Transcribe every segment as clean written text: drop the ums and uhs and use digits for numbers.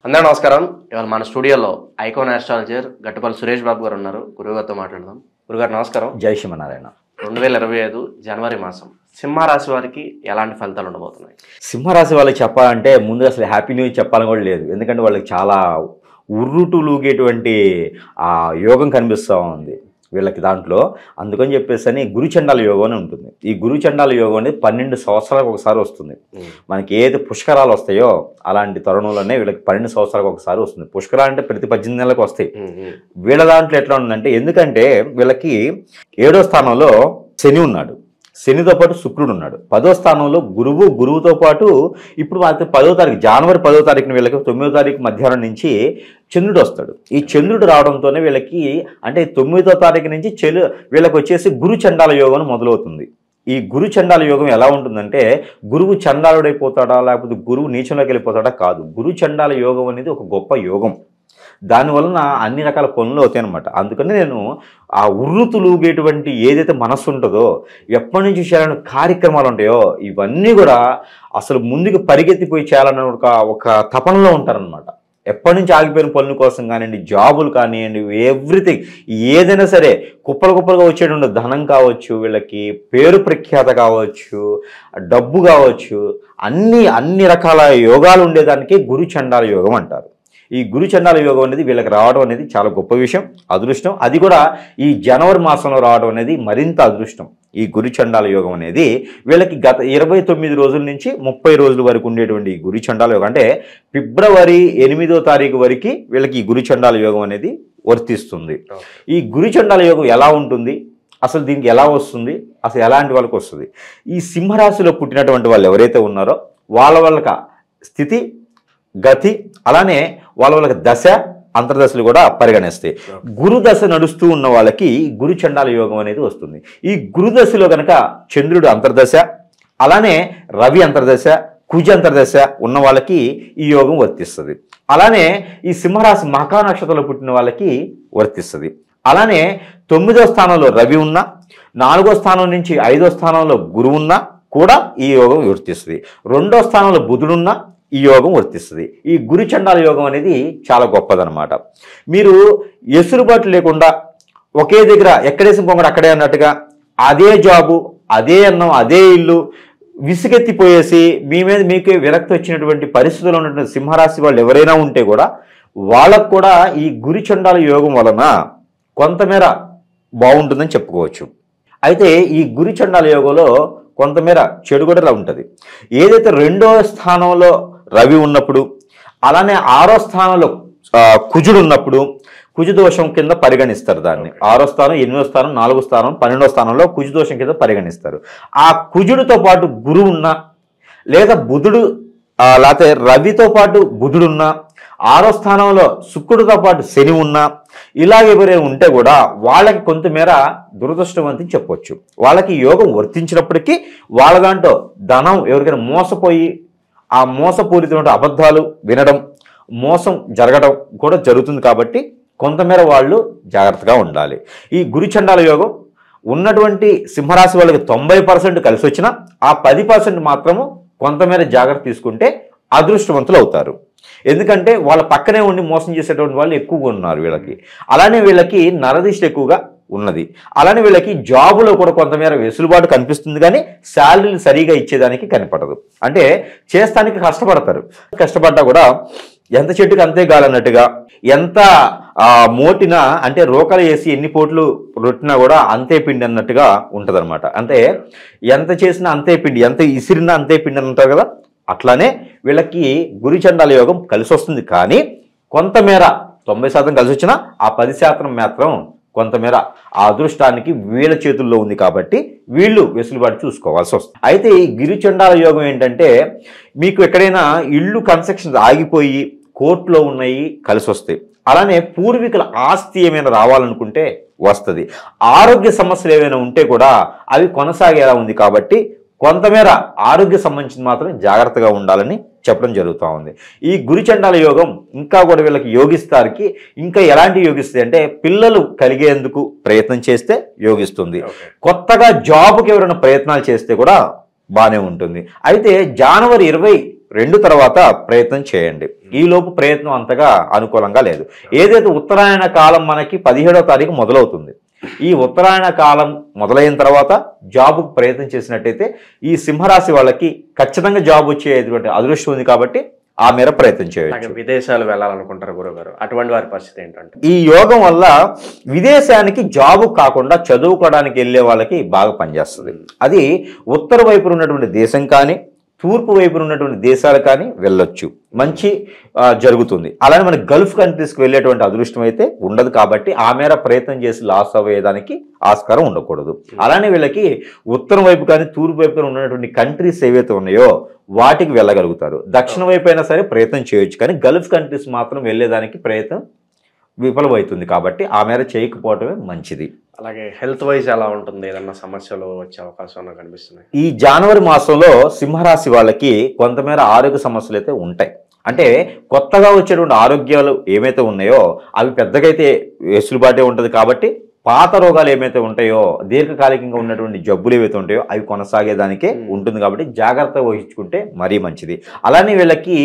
అందరూ నమస్కారం. ఇవాళ మన స్టూడియోలో ఐకాన్ ఆస్ట్రాలజర్ గట్టుపల్లి సురేష్ బాబు గారు ఉన్నారు. గురుగారితో మాట్లాడదాం. గురుగారు నమస్కారం. జై శ్రీమన్నారాయణ. 2025 జనవరి మాసం సింహరాశి వారికి ఎలాంటి ఫలితాలు ఉండబోతున్నాయి? సింహరాశి వాళ్ళకి చెప్పాలంటే ముందు అసలు హ్యాపీ న్యూస్ చెప్పాలని కూడా లేదు. ఎందుకంటే వాళ్ళకి చాలా ఉర్రుటూలుగేటువంటి ఆ యోగం కనిపిస్తూ ఉంది వీళ్ళకి దాంట్లో. అందుకని చెప్పేసి గురుచండాల యోగం అని ఉంటుంది. ఈ గురుచండాల యోగం అనేది 12 సంవత్సరాలకు ఒకసారి వస్తుంది. మనకి ఏది పుష్కరాలు వస్తాయో అలాంటి తరుణంలోనే వీళ్ళకి 12 సంవత్సరాలకు ఒకసారి వస్తుంది. పుష్కరాలు అంటే ప్రతి 18 నెలలకు వస్తాయి. వీళ్ళ దాంట్లో ఎట్లా ఉందంటే, ఎందుకంటే వీళ్ళకి 7వ స్థానంలో శని ఉన్నాడు, శనితో పాటు శుక్రుడు ఉన్నాడు. 10వ స్థానంలో గురువుతో పాటు ఇప్పుడు 10వ తారీఖు జనవరి 10వ తారీఖున వీళ్ళకి 9వ తారీఖు మధ్యాహ్నం నుంచి చంద్రుడు వస్తాడు. ఈ చంద్రుడు రావడంతోనే వీళ్ళకి అంటే 9వ తారీఖు నుంచి వీళ్ళకి వచ్చేసి గురు చండాల యోగం మొదలవుతుంది. ఈ గురు చండాల యోగం ఎలా ఉంటుందంటే, గురువు చండాలుడైపోతాడా లేకపోతే గురువు నీచంలోకి వెళ్ళిపోతాడా కాదు. గురు చండాల యోగం అనేది ఒక గొప్ప యోగం. దానివలన అన్ని రకాల పనులు అవుతాయి అన్నమాట. అందుకని నేను ఆ ఉర్రుతులుగేటువంటి ఏదైతే మనస్సు ఉంటుందో, ఎప్పటి నుంచి చేయాలని కార్యక్రమాలు ఉంటాయో ఇవన్నీ కూడా అసలు ముందుకు పరిగెత్తిపోయి చేయాలన్న ఒక తపనలో ఉంటారనమాట. ఎప్పటి నుంచి ఆగిపోయిన పనుల కోసం కానివ్వండి, జాబులు కానివ్వండి, ఎవ్రీథింగ్ ఏదైనా సరే కుప్పలుగా వచ్చేటువంటి ధనం కావచ్చు, వీళ్ళకి పేరు ప్రఖ్యాత కావచ్చు, డబ్బు కావచ్చు, అన్ని రకాల యోగాలు ఉండేదానికి గురు చండాల యోగం అంటారు. ఈ గురు చండాల యోగం అనేది వీళ్ళకి రావడం అనేది చాలా గొప్ప విషయం, అదృష్టం. అది కూడా ఈ జనవరి మాసంలో రావడం అనేది మరింత అదృష్టం. ఈ గురు చండాల యోగం అనేది వీళ్ళకి గత 29 రోజుల నుంచి 30 రోజుల వరకు ఉండేటువంటి ఈ గురు చండాల యోగం అంటే ఫిబ్రవరి 8వ తారీఖు వరకు వీళ్ళకి ఈ గురు చండాల యోగం అనేది వర్తిస్తుంది. ఈ గురు చండాల యోగం ఎలా ఉంటుంది, అసలు దీనికి ఎలా వస్తుంది, అసలు ఎలాంటి వాళ్ళకి వస్తుంది? ఈ సింహరాశిలో పుట్టినటువంటి వాళ్ళు ఎవరైతే ఉన్నారో వాళ్ళ స్థితి, గతి, అలానే వాళ్ళకి దశ అంతర్దశలు కూడా పరిగణిస్తాయి. గురు దశ నడుస్తూ ఉన్న వాళ్ళకి గురు చండాల యోగం అనేది వస్తుంది. ఈ గురు దశలో కనుక చంద్రుడు అంతర్దశ, అలానే రవి అంతర్దశ, కుజ అంతర్దశ ఉన్న వాళ్ళకి ఈ యోగం వర్తిస్తుంది. అలానే ఈ సింహరాశి మకా నక్షత్రంలో పుట్టిన వాళ్ళకి వర్తిస్తుంది. అలానే 9వ స్థానంలో రవి ఉన్నా, 4వ స్థానం నుంచి 5వ స్థానంలో గురువు ఉన్నా కూడా ఈ యోగం వర్తిస్తుంది. 2వ స్థానంలో బుధుడున్నా ఈ యోగం వర్తిస్తుంది. ఈ గురు చండాల యోగం అనేది చాలా గొప్పదనమాట. మీరు ఎసురుబాటు లేకుండా ఒకే దగ్గర ఎక్కడేసి ఇంకొకటి అక్కడే అన్నట్టుగా అదే జాబు, అదే అన్నం, అదే ఇల్లు విసుగెత్తిపోయేసి మీ మీద మీకే విరక్తి వచ్చినటువంటి పరిస్థితుల్లో ఉన్నటువంటి సింహరాశి వాళ్ళు ఎవరైనా ఉంటే కూడా వాళ్ళకు కూడా ఈ గురు చండాల యోగం వలన కొంతమేర బాగుంటుందని చెప్పుకోవచ్చు. అయితే ఈ గురు చండాల యోగంలో కొంతమేర చెడు కూడా ఉంటుంది. ఏదైతే 2వ స్థానంలో రవి ఉన్నప్పుడు, అలానే 6వ స్థానంలో కుజుడు ఉన్నప్పుడు కుజు దోషం కింద పరిగణిస్తారు దాన్ని. 6వ స్థానం, 8వ స్థానం, 4వ స్థానం, 12వ స్థానంలో కుజు దోషం కింద పరిగణిస్తారు. ఆ కుజుడితో పాటు గురువు ఉన్నా, లేదా బుధుడు లేకపోతే రవితో పాటు బుధుడున్నా, 6వ స్థానంలో శుక్రుడితో పాటు శని ఉన్నా, ఇలాగ ఎవరైనా ఉంటే కూడా వాళ్ళకి కొంతమేర దురదృష్టవంతం చెప్పొచ్చు. వాళ్ళకి యోగం వర్తించినప్పటికీ వాళ్ళ దాంట్లో ధనం ఎవరికైనా మోసపోయి ఆ మోసపూరితమైన అబద్ధాలు వినడం, మోసం జరగడం కూడా జరుగుతుంది. కాబట్టి కొంతమేర వాళ్ళు జాగ్రత్తగా ఉండాలి. ఈ గురు చండాల యోగం ఉన్నటువంటి సింహరాశి వాళ్ళకి 90% కలిసి వచ్చినా ఆ 10% మాత్రము కొంతమేర జాగ్రత్త తీసుకుంటే అదృష్టవంతులు అవుతారు. ఎందుకంటే వాళ్ళ పక్కనే ఉండి మోసం చేసేటువంటి వాళ్ళు ఎక్కువగా ఉన్నారు వీళ్ళకి. అలానే వీళ్ళకి నరదిష్టి ఎక్కువగా ఉన్నది. అలానే వీళ్ళకి జాబులో కూడా కొంతమేర వెసులుబాటు కనిపిస్తుంది, కానీ శాలరీలు సరిగా ఇచ్చేదానికి కనపడదు. అంటే చేస్తానికి కష్టపడతారు, కష్టపడ్డా కూడా ఎంత చెట్టుకు అంతే గాలన్నట్టుగా, ఎంత మోటినా అంటే రోకలు వేసి ఎన్ని పోట్లు రొట్టినా కూడా అంతే పిండి అన్నట్టుగా ఉంటుంది అనమాట. అంటే ఎంత చేసినా అంతే పిండి, ఎంత ఇసిరినా అంతే పిండి అని అంటారు కదా, అట్లానే వీళ్ళకి గురు చండాల యోగం కలిసి వస్తుంది. కానీ కొంతమేర 90% కలిసి వచ్చినా ఆ 10% మాత్రం కొంతమేర ఆ అదృష్టానికి వీళ్ళ చేతుల్లో ఉంది. కాబట్టి వీళ్ళు వెసులుబాటు చూసుకోవాల్సి వస్తుంది. అయితే ఈ గురు చండాల యోగం ఏంటంటే, మీకు ఎక్కడైనా ఇళ్ళు కన్స్ట్రక్షన్స్ ఆగిపోయి కోర్టులో ఉన్నాయి కలిసి వస్తాయి. అలానే పూర్వీకుల ఆస్తి ఏమైనా రావాలనుకుంటే వస్తుంది. ఆరోగ్య సమస్యలు ఏమైనా ఉంటే కూడా అవి కొనసాగేలా ఉంది. కాబట్టి కొంతమేర ఆరోగ్య సంబంధించి మాత్రం జాగ్రత్తగా ఉండాలని చెప్పడం జరుగుతూ ఉంది. ఈ గురు చండాల యోగం ఇంకా కూడా వీళ్ళకి యోగిస్తారికి ఇంకా ఎలాంటి యోగిస్తుంది అంటే, పిల్లలు కలిగేందుకు ప్రయత్నం చేస్తే యోగిస్తుంది. కొత్తగా జాబ్కి ఎవరైనా ప్రయత్నాలు చేస్తే కూడా బాగానే ఉంటుంది. అయితే జనవరి 2 తర్వాత ప్రయత్నం చేయండి. ఈలోపు ప్రయత్నం అంతగా అనుకూలంగా లేదు. ఏదైతే ఉత్తరాయణ కాలం మనకి 17వ తారీఖు మొదలవుతుంది. ఈ ఉత్తరాయణ కాలం మొదలైన తర్వాత జాబుకు ప్రయత్నం చేసినట్టయితే ఈ సింహరాశి వాళ్ళకి ఖచ్చితంగా జాబ్ వచ్చేటువంటి అదృష్టం ఉంది కాబట్టి ఆ మేర ప్రయత్నం చేయొచ్చు. విదేశాలు వెళ్ళాలనుకుంటారు గురుగారు, అటువంటి వారి పరిస్థితి ఏంటంటే ఈ యోగం వల్ల విదేశానికి జాబు కాకుండా చదువుకోవడానికి వెళ్ళే వాళ్ళకి బాగా పనిచేస్తుంది. అది ఉత్తర వైపున ఉన్నటువంటి దేశం కానీ తూర్పు వైపున ఉన్నటువంటి దేశాలు కానీ వెళ్ళొచ్చు, మంచి జరుగుతుంది. అలానే మనకి గల్ఫ్ కంట్రీస్కి వెళ్ళేటువంటి అదృష్టం అయితే ఉండదు కాబట్టి ఆ మేర ప్రయత్నం చేసి లాస్ అవ్వేదానికి ఆస్కారం ఉండకూడదు. అలానే వీళ్ళకి ఉత్తరం వైపు కానీ తూర్పు వైపు కానీ ఉన్నటువంటి కంట్రీస్ ఏవైతే ఉన్నాయో వాటికి వెళ్ళగలుగుతారు. దక్షిణ వైపు అయినా సరే ప్రయత్నం చేయొచ్చు, కానీ గల్ఫ్ కంట్రీస్ మాత్రం వెళ్ళేదానికి ప్రయత్నం విఫలమవుతుంది కాబట్టి ఆ మేర చేయకపోవటమే మంచిది. అలాగే హెల్త్ వైజ్ ఎలా ఉంటుంది, ఏదన్నా సమస్యలు వచ్చే అవకాశం కనిపిస్తున్నాయి? ఈ జనవరి మాసంలో సింహరాశి వాళ్ళకి కొంతమేర ఆరోగ్య సమస్యలు అయితే ఉంటాయి. అంటే కొత్తగా వచ్చేటువంటి ఆరోగ్యాలు ఏమైతే ఉన్నాయో అవి పెద్దగా అయితే వెసులుబాటే ఉంటుంది కాబట్టి పాత రోగాలు ఏమైతే ఉంటాయో దీర్ఘకాలికంగా ఉన్నటువంటి జబ్బులు ఏవైతే ఉంటాయో అవి కొనసాగేదానికే ఉంటుంది కాబట్టి జాగ్రత్త వహించుకుంటే మరీ మంచిది. అలానే వీళ్ళకి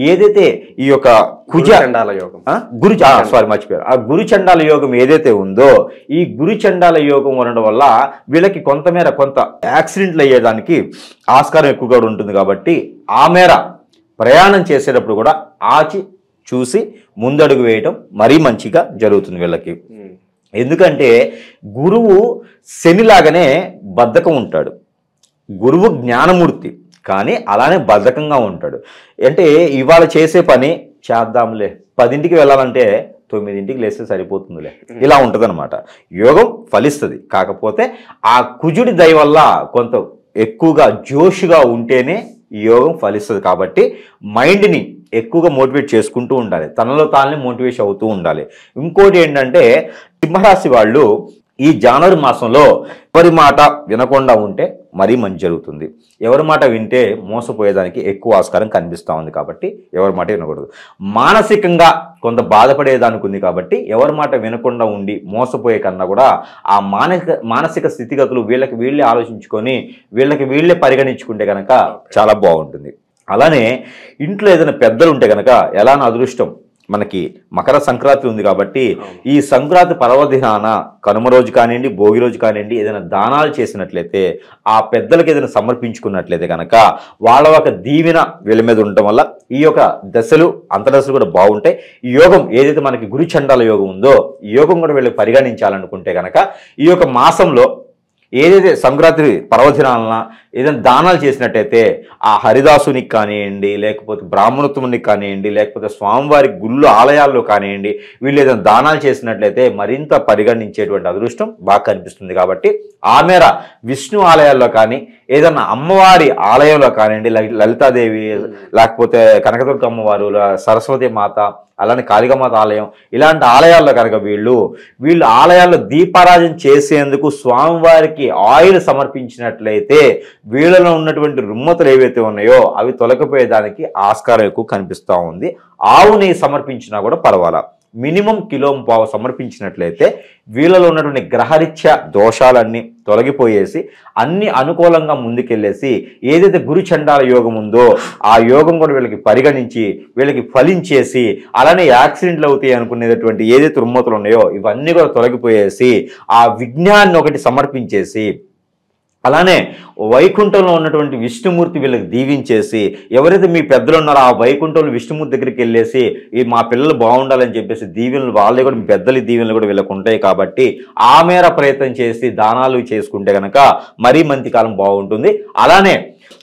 ఏదైతే ఈ యొక్క గురుచండాల యోగం మర్చిపోయారు, ఆ గురుచండాల యోగం ఏదైతే ఉందో ఈ గురుచండాల యోగం ఉండడం వల్ల వీళ్ళకి కొంత యాక్సిడెంట్లు అయ్యేదానికి ఆస్కారం ఎక్కువగా ఉంటుంది కాబట్టి ఆ మేర ప్రయాణం చేసేటప్పుడు కూడా ఆచి చూసి ముందడుగు వేయటం మరీ మంచిగా జరుగుతుంది వీళ్ళకి. ఎందుకంటే గురువు శనిలాగానే బద్ధకం ఉంటాడు. గురువు జ్ఞానమూర్తి కానీ అలానే బద్ధకంగా ఉంటాడు. అంటే ఇవాళ చేసే పని చేద్దాంలే, 10ంటికి వెళ్ళాలంటే 9ంటికి లేస్తే సరిపోతుందిలే, ఇలా ఉంటుంది అనమాట. యోగం ఫలిస్తుంది, కాకపోతే ఆ కుజుడి దయ వల్ల కొంత ఎక్కువగా జోషుగా ఉంటేనే ఈ యోగం ఫలిస్తుంది. కాబట్టి మైండ్ని ఎక్కువగా మోటివేట్ చేసుకుంటూ ఉండాలి, తనలో తానే మోటివేషన్ అవుతూ ఉండాలి. ఇంకోటి ఏంటంటే సింహరాశి వాళ్ళు ఈ జనవరి మాసంలో ఎవరి మాట వినకుండా ఉంటే మరీ మంచి జరుగుతుంది. ఎవరి మాట వింటే మోసపోయేదానికి ఎక్కువ ఆస్కారం కనిపిస్తూ ఉంది కాబట్టి ఎవరి మాట వినకూడదు. మానసికంగా కొంత బాధపడేదానికి ఉంది కాబట్టి ఎవరి మాట వినకుండా ఉండి మోసపోయే కన్నా కూడా ఆ మానసిక స్థితిగతులు వీళ్ళకి వీళ్ళే ఆలోచించుకొని వీళ్ళకి వీళ్ళే పరిగణించుకుంటే కనుక చాలా బాగుంటుంది. అలానే ఇంట్లో ఏదైనా పెద్దలు ఉంటే కనుక ఎలానో అదృష్టం మనకి మకర సంక్రాంతి ఉంది కాబట్టి ఈ సంక్రాంతి పర్వదినాన కనుమ రోజు కానివ్వండి భోగి రోజు కానివ్వండి ఏదైనా దానాలు చేసినట్లయితే ఆ పెద్దలకు ఏదైనా సమర్పించుకున్నట్లయితే కనుక వాళ్ళ ఒక దీవెన వీళ్ళ మీద ఉండటం వల్ల ఈ యొక్క దశలు అంతర్దశలు కూడా బాగుంటాయి. ఈ యోగం ఏదైతే మనకి గురుచండాల యోగం ఉందో ఈ యోగం కూడా వీళ్ళకి పరిగణించాలనుకుంటే కనుక ఈ యొక్క మాసంలో ఏదైతే సంక్రాంతి పర్వదినాలన ఏదైనా దానాలు చేసినట్టయితే ఆ హరిదాసునికి కానివ్వండి లేకపోతే బ్రాహ్మణోత్తమునికి కానివ్వండి లేకపోతే స్వామివారి గుళ్ళు ఆలయాల్లో కానివ్వండి వీళ్ళు ఏదైనా దానాలు చేసినట్లయితే మరింత పరిగణించేటువంటి అదృష్టం బాగా కనిపిస్తుంది. కాబట్టి ఆ మేర విష్ణు ఆలయాల్లో కానీ ఏదన్నా అమ్మవారి ఆలయంలో కానివ్వండి లలితాదేవి లేకపోతే కనకదుర్గ అమ్మవారు సరస్వతి మాత అలానే కాళికామాత ఆలయం ఇలాంటి ఆలయాల్లో కనుక వీళ్ళు ఆలయాల్లో దీపారాధన చేసేందుకు స్వామివారికి ఆయిల్ సమర్పించినట్లయితే వీళ్ళలో ఉన్నటువంటి రుమ్మతులు ఏవైతే ఉన్నాయో అవి తొలగిపోయేదానికి ఆస్కారం ఎక్కువ కనిపిస్తూ ఉంది. ఆవు నెయ్యి సమర్పించినా కూడా పర్వాలా, మినిమం కిలోంపావు సమర్పించినట్లయితే వీళ్ళలో ఉన్నటువంటి గ్రహరీత్యా దోషాలన్నీ తొలగిపోయేసి అన్ని అనుకూలంగా ముందుకెళ్ళేసి ఏదైతే గురుచండాల యోగం ఉందో ఆ యోగం కూడా వీళ్ళకి పరిగణించి వీళ్ళకి ఫలించేసి అలానే యాక్సిడెంట్లు అవుతాయి అనుకునేటటువంటి ఏదైతే రుమ్మతులు ఉన్నాయో ఇవన్నీ కూడా తొలగిపోయేసి ఆ విజ్ఞాన్ని ఒకటి సమర్పించేసి అలానే వైకుంఠంలో ఉన్నటువంటి విష్ణుమూర్తి వీళ్ళకి దీవించేసి ఎవరైతే మీ పెద్దలు ఉన్నారో ఆ వైకుంఠంలో విష్ణుమూర్తి దగ్గరికి వెళ్ళేసి ఈ మా పిల్లలు బాగుండాలని చెప్పేసి దీవెనలు వాళ్ళే కూడా మీ పెద్దల దీవెనలు కూడా వీళ్ళకు ఉంటాయి కాబట్టి ఆ మేర ప్రయత్నం చేసి దానాలు చేసుకుంటే కనుక మరీ మంచి కాలం బాగుంటుంది. అలానే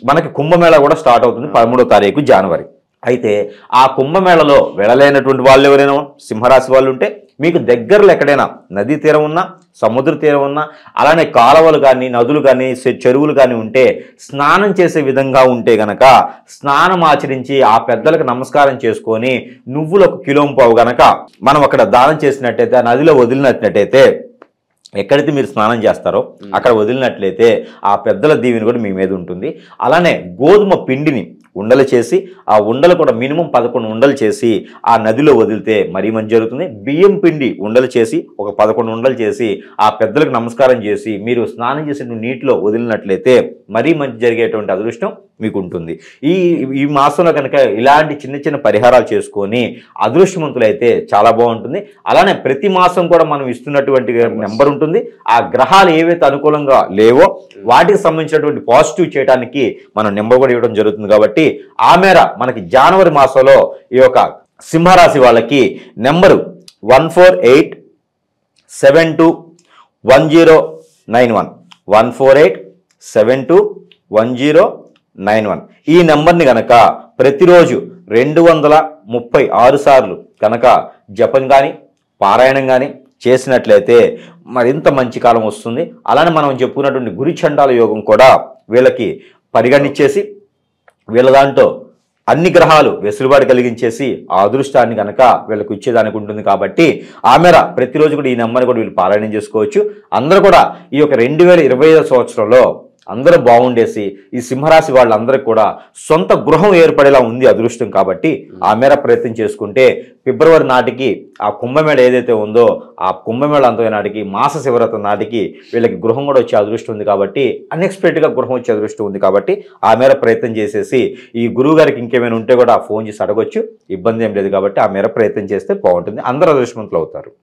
మనకి కుంభమేళా కూడా స్టార్ట్ అవుతుంది 13వ తారీఖు జనవరి. అయితే ఆ కుంభమేళలో వెళ్ళలేనటువంటి వాళ్ళు ఎవరైనా సింహరాశి వాళ్ళు ఉంటే మీకు దగ్గరలో ఎక్కడైనా నదీ తీరం ఉన్నా సముద్ర తీరం ఉన్నా అలానే కాలువలు కానీ నదులు కానీ చెరువులు కానీ ఉంటే స్నానం చేసే విధంగా ఉంటే గనక స్నానం ఆచరించి ఆ పెద్దలకు నమస్కారం చేసుకొని నువ్వులు 1 కిలోంపావు గనక మనం అక్కడ దానం చేసినట్టయితే ఆ నదిలో వదిలినట్లయితే ఎక్కడైతే మీరు స్నానం చేస్తారో అక్కడ వదిలినట్లయితే ఆ పెద్దల దీవెన కూడా మీ మీద ఉంటుంది. అలానే గోధుమ పిండిని ఉండలు చేసి ఆ ఉండలు కూడా మినిమం 11 ఉండలు చేసి ఆ నదిలో వదిలితే మరీ మంచి జరుగుతుంది. బియ్యం పిండి ఉండలు చేసి ఒక 11 ఉండలు చేసి ఆ పెద్దలకు నమస్కారం చేసి మీరు స్నానం చేసిన నీటిలో వదిలినట్లయితే మరీ మంచి జరిగేటువంటి అదృష్టం మీకు ఉంటుంది. ఈ మాసంలో కనుక ఇలాంటి చిన్న చిన్న పరిహారాలు చేసుకొని అదృష్టవంతులైతే చాలా బాగుంటుంది. అలానే ప్రతి మాసం కూడా మనం ఇస్తున్నటువంటి నెంబర్ ఉంటుంది. ఆ గ్రహాలు ఏవైతే అనుకూలంగా లేవో వాటికి సంబంధించినటువంటి పాజిటివ్ చేయడానికి మనం నెంబర్ కూడా ఇవ్వడం జరుగుతుంది. కాబట్టి ఆ మేర మనకి జనవరి మాసంలో ఈ యొక్క సింహరాశి వాళ్ళకి నెంబరు 148721091 148721091 ఈ నెంబర్ని కనుక ప్రతిరోజు 236 సార్లు కనుక జపం కానీ పారాయణం కానీ చేసినట్లయితే మరింత మంచి కాలం వస్తుంది. అలానే మనం చెప్పుకున్నటువంటి గురుచండాల యోగం కూడా వీళ్ళకి పరిగణించేసి వీళ్ళ దాంట్లో అన్ని గ్రహాలు వెసులుబాటు కలిగించేసి ఆ అదృష్టాన్ని కనుక వీళ్ళకు ఇచ్చేదానికి ఉంటుంది. కాబట్టి ఆ మేర ప్రతిరోజు కూడా ఈ నెంబర్ని కూడా వీళ్ళు పారాయణం చేసుకోవచ్చు. అందరూ కూడా ఈ యొక్క 2025 సంవత్సరంలో అందరూ బాగుండేసి ఈ సింహరాశి వాళ్ళందరికీ కూడా సొంత గృహం ఏర్పడేలా ఉంది అదృష్టం. కాబట్టి ఆ మేర ప్రయత్నం చేసుకుంటే ఫిబ్రవరి నాటికి ఆ కుంభమేళ ఏదైతే ఉందో ఆ కుంభమేళ అంతమైన నాటికి మాస శివరాత్రి నాటికి వీళ్ళకి గృహం కూడా వచ్చే అదృష్టం ఉంది. కాబట్టి అన్ఎక్స్పెక్టెడ్గా గృహం వచ్చే అదృష్టం ఉంది. కాబట్టి ఆ మేర ప్రయత్నం చేసేసి ఈ గురువు గారికి ఇంకేమైనా ఉంటే కూడా ఫోన్ చేసి అడగొచ్చు, ఇబ్బంది ఏం లేదు. కాబట్టి ఆ మేర ప్రయత్నం చేస్తే బాగుంటుంది. అందరూ అదృష్టవంతులు అవుతారు.